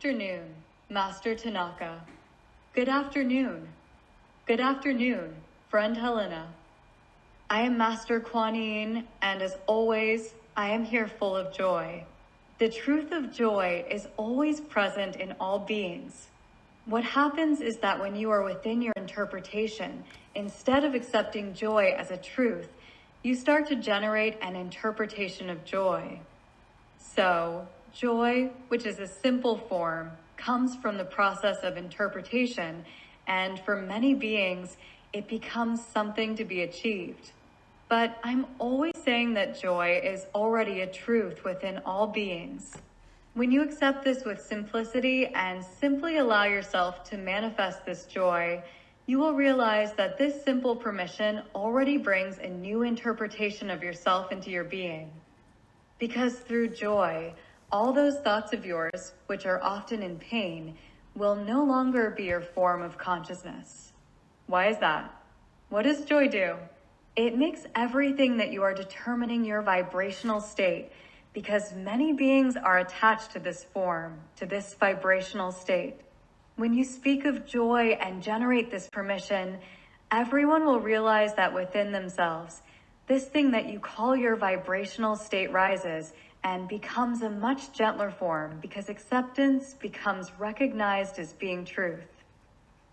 afternoon, Master Tanaka. Good afternoon. Good afternoon, friend Helena. I am Master Kwan Yin, and as always, I am here full of joy. The truth of joy is always present in all beings. What happens is that when you are within your interpretation, instead of accepting joy as a truth, you start to generate an interpretation of joy. So, joy, which is a simple form, comes from the process of interpretation, and for many beings, it becomes something to be achieved. But I'm always saying that joy is already a truth within all beings. When you accept this with simplicity and simply allow yourself to manifest this joy, you will realize that this simple permission already brings a new interpretation of yourself into your being. Because through joy, all those thoughts of yours, which are often in pain, will no longer be your form of consciousness. Why is that? What does joy do? It makes everything that you are determining your vibrational state, because many beings are attached to this form, to this vibrational state. When you speak of joy and generate this permission, everyone will realize that within themselves, this thing that you call your vibrational state rises and becomes a much gentler form, because acceptance becomes recognized as being truth.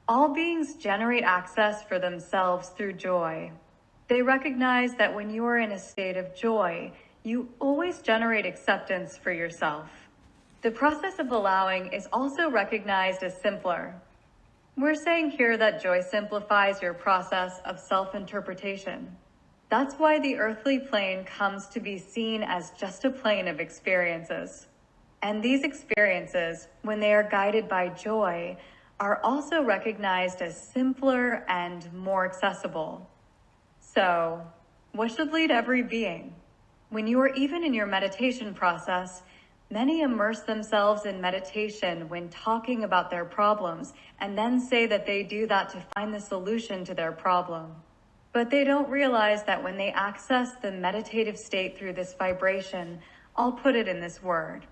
All beings generate access for themselves through joy. They recognize that when you are in a state of joy, you always generate acceptance for yourself. The process of allowing is also recognized as simpler. We're saying here that joy simplifies your process of self-interpretation. That's why the earthly plane comes to be seen as just a plane of experiences. And these experiences, when they are guided by joy, are also recognized as simpler and more accessible. So, what should lead every being? When you are even in your meditation process, many immerse themselves in meditation when talking about their problems and then say that they do that to find the solution to their problem. But they don't realize that when they access the meditative state through this vibration, I'll put it in this word.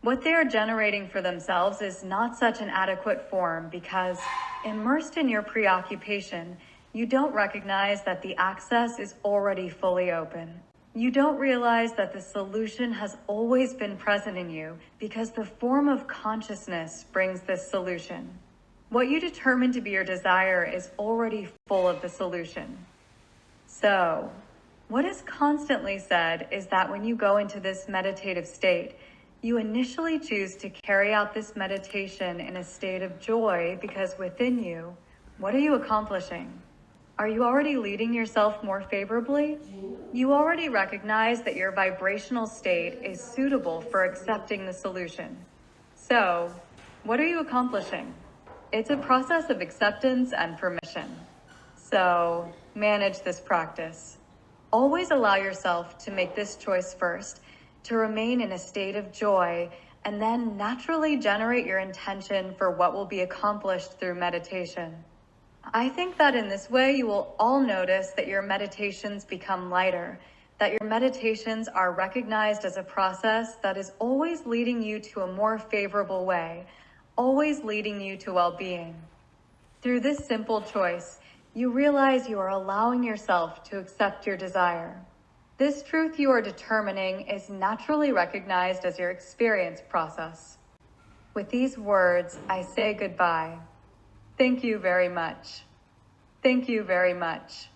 What they are generating for themselves is not such an adequate form, because immersed in your preoccupation, you don't recognize that the access is already fully open. You don't realize that the solution has always been present in you, because the form of consciousness brings this solution. What you determine to be your desire is already full of the solution. So, what is constantly said is that when you go into this meditative state, you initially choose to carry out this meditation in a state of joy, because within you, what are you accomplishing? Are you already leading yourself more favorably? You already recognize that your vibrational state is suitable for accepting the solution. So, what are you accomplishing? It's a process of acceptance and permission. So, manage this practice. Always allow yourself to make this choice first, to remain in a state of joy, and then naturally generate your intention for what will be accomplished through meditation. I think that in this way, you will all notice that your meditations become lighter, that your meditations are recognized as a process that is always leading you to a more favorable way, always leading you to well-being. Through this simple choice, you realize you are allowing yourself to accept your desire. This truth you are determining is naturally recognized as your experience process. With these words, I say goodbye. Thank you very much. Thank you very much.